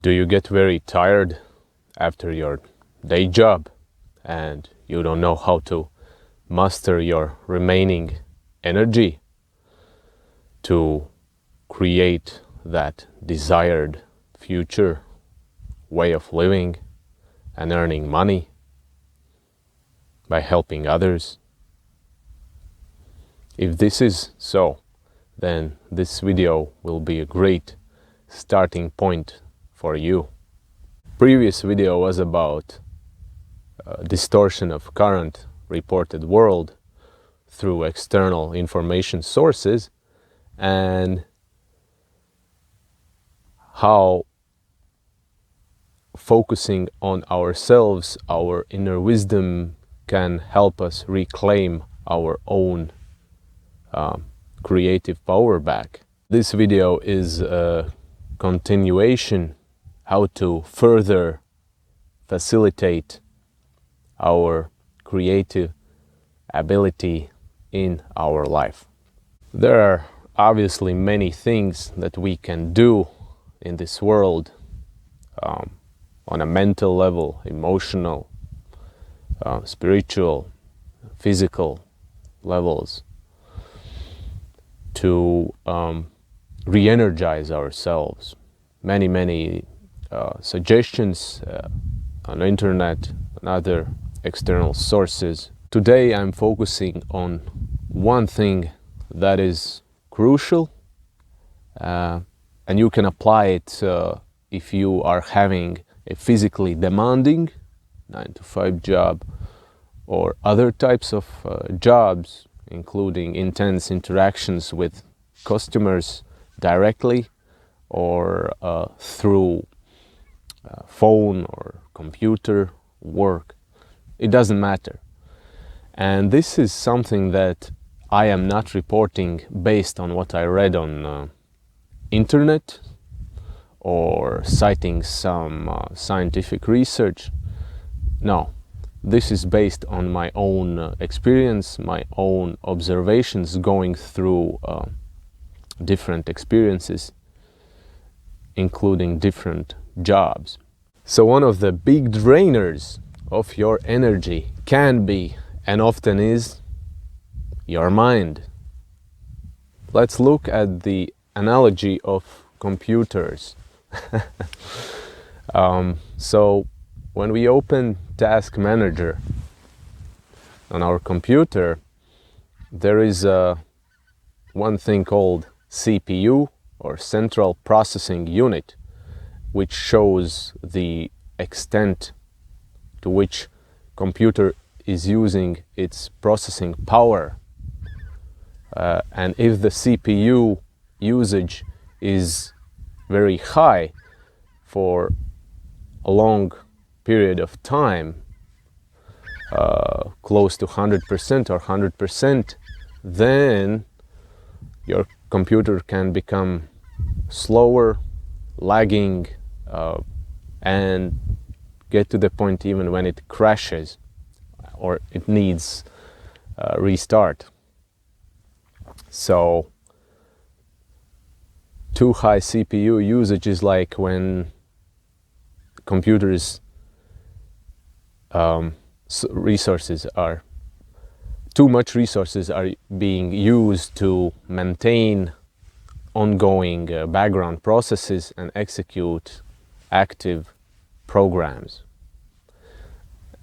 Do you get very tired after your day job and you don't know how to muster your remaining energy to create that desired future way of living and earning money by helping others? If this is so, then this video will be a great starting point for you. Previous video was about distortion of current reported world through external information sources and how focusing on ourselves, our inner wisdom, can help us reclaim our own creative power back. This video is a continuation how to further facilitate our creative ability in our life. There are obviously many things that we can do in this world on a mental level, emotional, spiritual, physical levels to re-energize ourselves. Many suggestions on the internet and other external sources. Today I'm focusing on one thing that is crucial and you can apply it if you are having a physically demanding 9-to-5 job or other types of jobs, including intense interactions with customers directly or through phone or computer work. It doesn't matter. And this is something that I am not reporting based on what I read on internet or citing some scientific research. No, this is based on my own experience, my own observations going through different experiences, including different jobs. So one of the big drainers of your energy can be, and often is, your mind. Let's look at the analogy of computers. So when we open Task Manager on our computer, there is one thing called CPU, or Central Processing Unit, which shows the extent to which computer is using its processing power. And if the CPU usage is very high for a long period of time, close to 100% or 100%, then your computer can become slower, lagging, and get to the point even when it crashes or it needs restart. So too high CPU usage is like when computers resources are too much resources are being used to maintain ongoing background processes and execute active programs.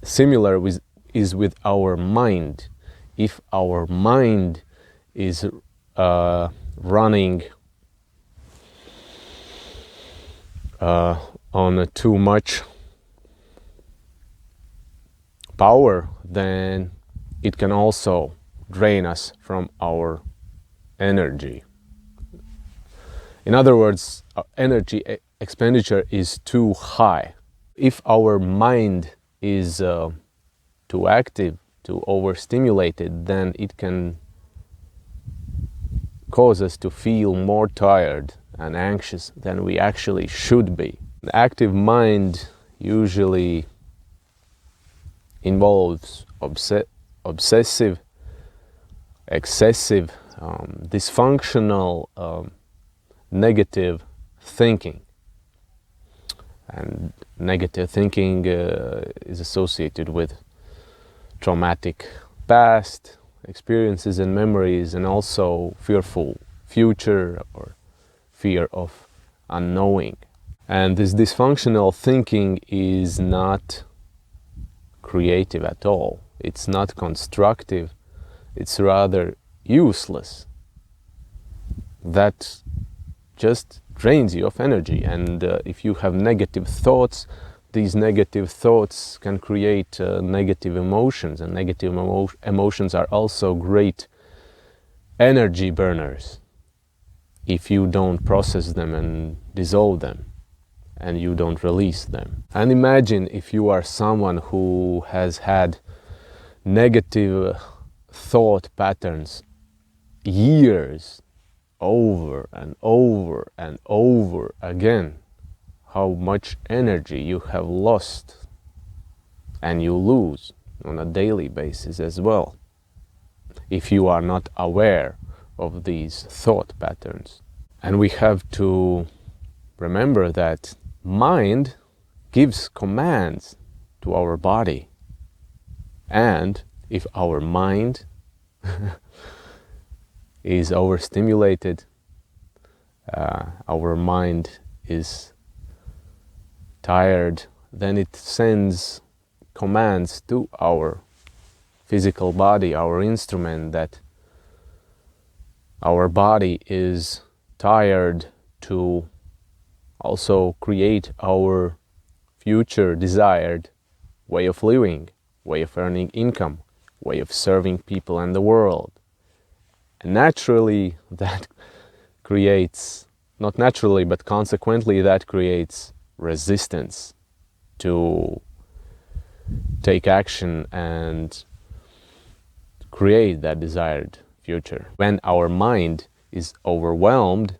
Similar is with our mind. If our mind is running on too much power, then it can also drain us from our energy. In other words, our energy expenditure is too high. If our mind is too active, too overstimulated, then it can cause us to feel more tired and anxious than we actually should be. An active mind usually involves obsessive, excessive, dysfunctional, negative thinking. And negative thinking is associated with traumatic past experiences and memories, and also fearful future or fear of unknowing. And this dysfunctional thinking is not creative at all. It's not constructive. It's rather useless. That just drains you of energy. And if you have negative thoughts, these negative thoughts can create negative emotions, and negative emotions are also great energy burners if you don't process them and dissolve them, and you don't release them. And imagine if you are someone who has had negative thought patterns years, over and over and over again, how much energy you have lost, and you lose on a daily basis as well, if you are not aware of these thought patterns. And we have to remember that mind gives commands to our body, and if our mind is overstimulated, our mind is tired, then it sends commands to our physical body, our instrument, that our body is tired to also create our future desired way of living, way of earning income, way of serving people and the world. And naturally that creates, not naturally, but consequently that creates resistance to take action and create that desired future. When our mind is overwhelmed,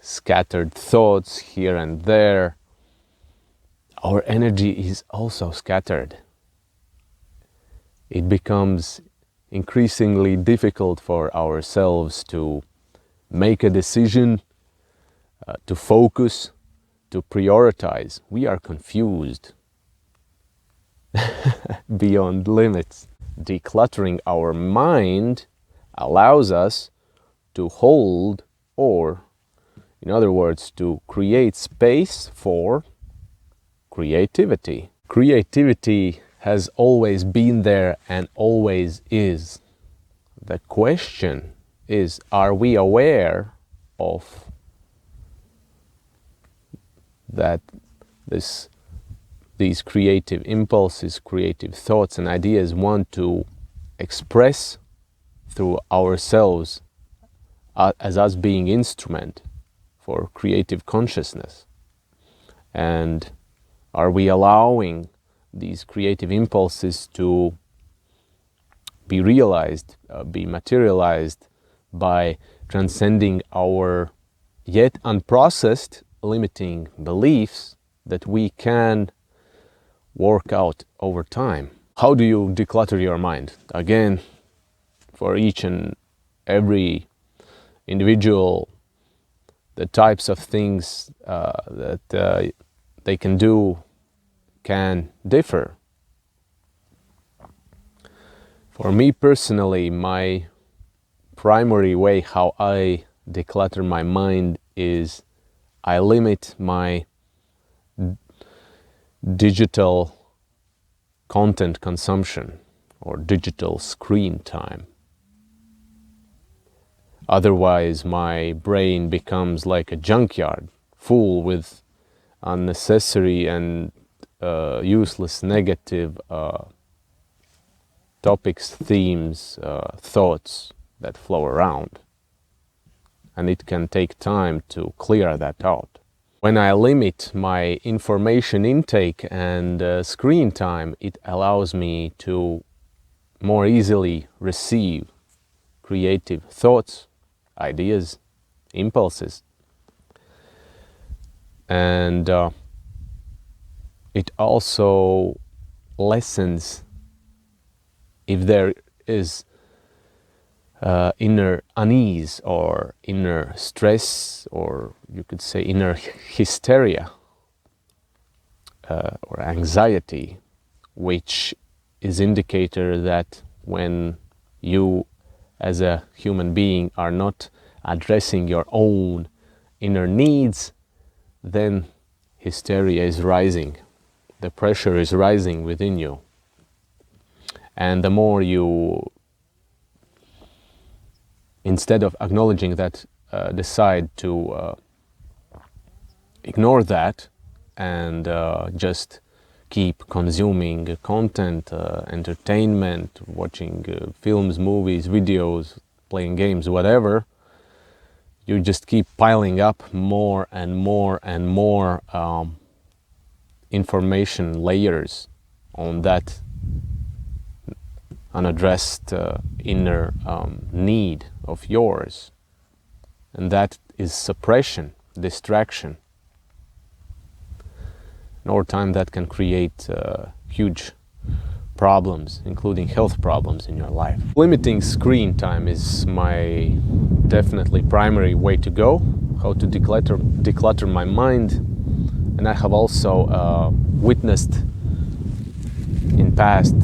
scattered thoughts here and there, our energy is also scattered. It becomes increasingly difficult for ourselves to make a decision, to focus, to prioritize. We are confused beyond limits. Decluttering our mind allows us to hold, or in other words, to create space for creativity. Creativity has always been there and always is. The question is, are we aware of that these creative impulses, creative thoughts and ideas want to express through ourselves as us being instrument for creative consciousness? And are we allowing these creative impulses to be realized, be materialized by transcending our yet unprocessed limiting beliefs that we can work out over time? How do you declutter your mind? Again, for each and every individual, the types of things that they can do can differ. For me personally, my primary way how I declutter my mind is I limit my digital content consumption or digital screen time. Otherwise, my brain becomes like a junkyard, full with unnecessary and useless negative topics, themes, thoughts that flow around. And it can take time to clear that out. When I limit my information intake and screen time, it allows me to more easily receive creative thoughts, ideas, impulses. And it also lessens if there is inner unease or inner stress, or you could say inner hysteria. or anxiety, which is indicator that when you as a human being are not addressing your own inner needs, then hysteria is rising, the pressure is rising within you. And the more you, instead of acknowledging that, decide to ignore that and just keep consuming content, entertainment, watching films, movies, videos, playing games, whatever, you just keep piling up more and more and more information layers on that unaddressed inner need of yours. And that is suppression, distraction. And over time that can create huge problems, including health problems in your life. Limiting screen time is my definitely primary way to go, how to declutter my mind. And I have also witnessed in past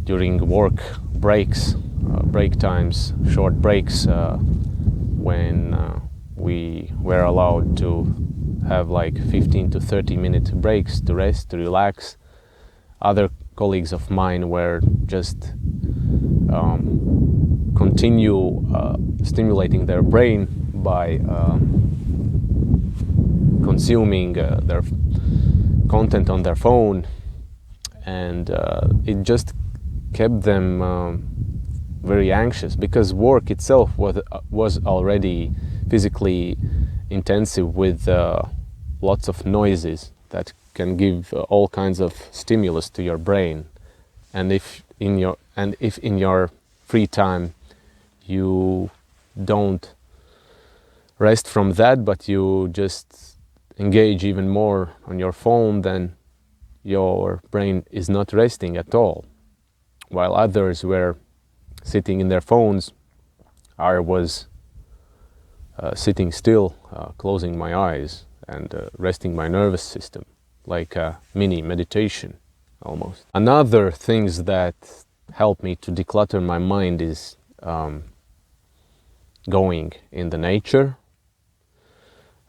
during work breaks, break times, short breaks, when we were allowed to have like 15 to 30-minute breaks to rest, to relax. Other colleagues of mine were just continue stimulating their brain by consuming their content on their phone, and it just kept them very anxious, because work itself was already physically intensive with lots of noises that can give all kinds of stimulus to your brain. And if in your free time you don't rest from that, but you just engage even more on your phone, then your brain is not resting at all. While others were sitting in their phones, I was sitting still, closing my eyes and resting my nervous system, like a mini meditation almost. Another things that help me to declutter my mind is going in the nature,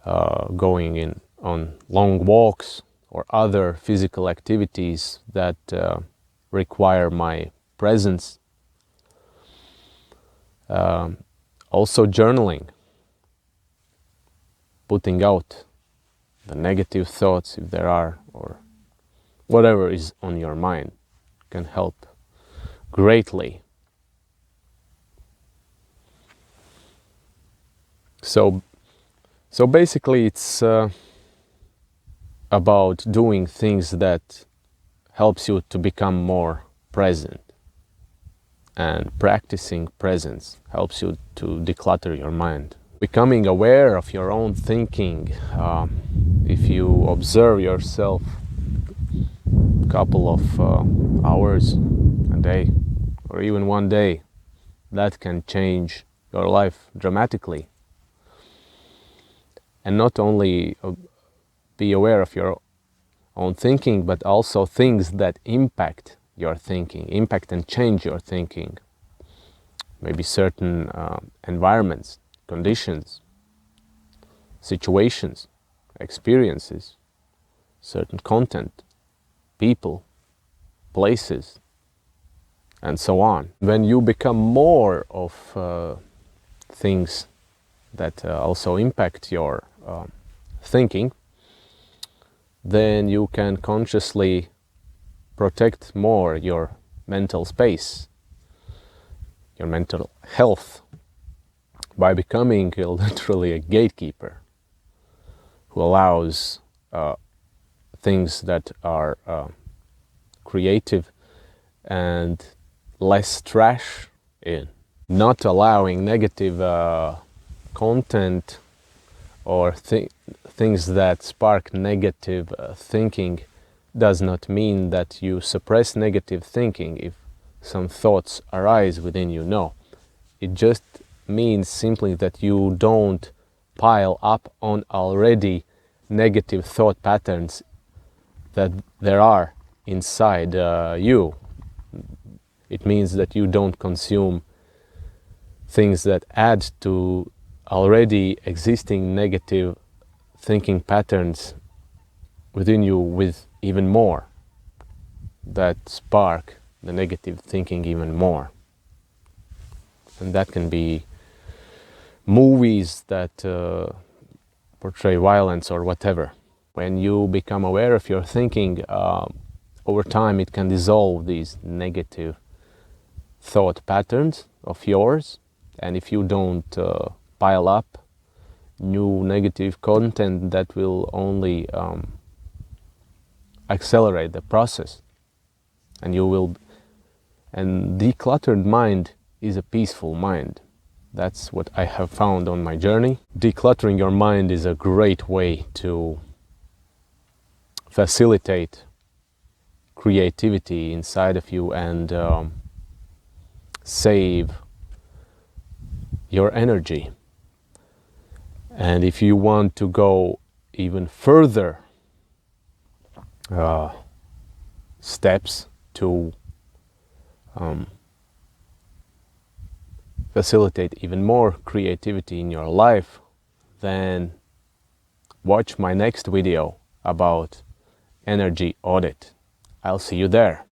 going on long walks or other physical activities that require my presence. Also journaling, putting out the negative thoughts, if there are, or whatever is on your mind, can help greatly. So basically it's about doing things that helps you to become more present, and practicing presence helps you to declutter your mind. Becoming aware of your own thinking, if you observe yourself a couple of hours a day, or even one day, that can change your life dramatically. And not only be aware of your own thinking, but also things that impact your thinking, impact and change your thinking. Maybe certain environments, conditions, situations, experiences, certain content, people, places, and so on. When you become more of things that also impact your thinking, then you can consciously protect more your mental space, your mental health, by becoming literally a gatekeeper who allows things that are creative and less trash in. Not allowing negative content or things that spark negative thinking does not mean that you suppress negative thinking if some thoughts arise within you. No, it just means simply that you don't pile up on already negative thought patterns that there are inside you. It means that you don't consume things that add to already existing negative thinking patterns within you with even more, that spark the negative thinking even more. And that can be movies that portray violence or whatever. When you become aware of your thinking, over time it can dissolve these negative thought patterns of yours, and if you don't pile up new negative content, that will only accelerate the process, and decluttered mind is a peaceful mind. That's what I have found on my journey. Decluttering your mind is a great way to facilitate creativity inside of you and save your energy. And if you want to go even further steps to facilitate even more creativity in your life, then watch my next video about energy audit. I'll see you there.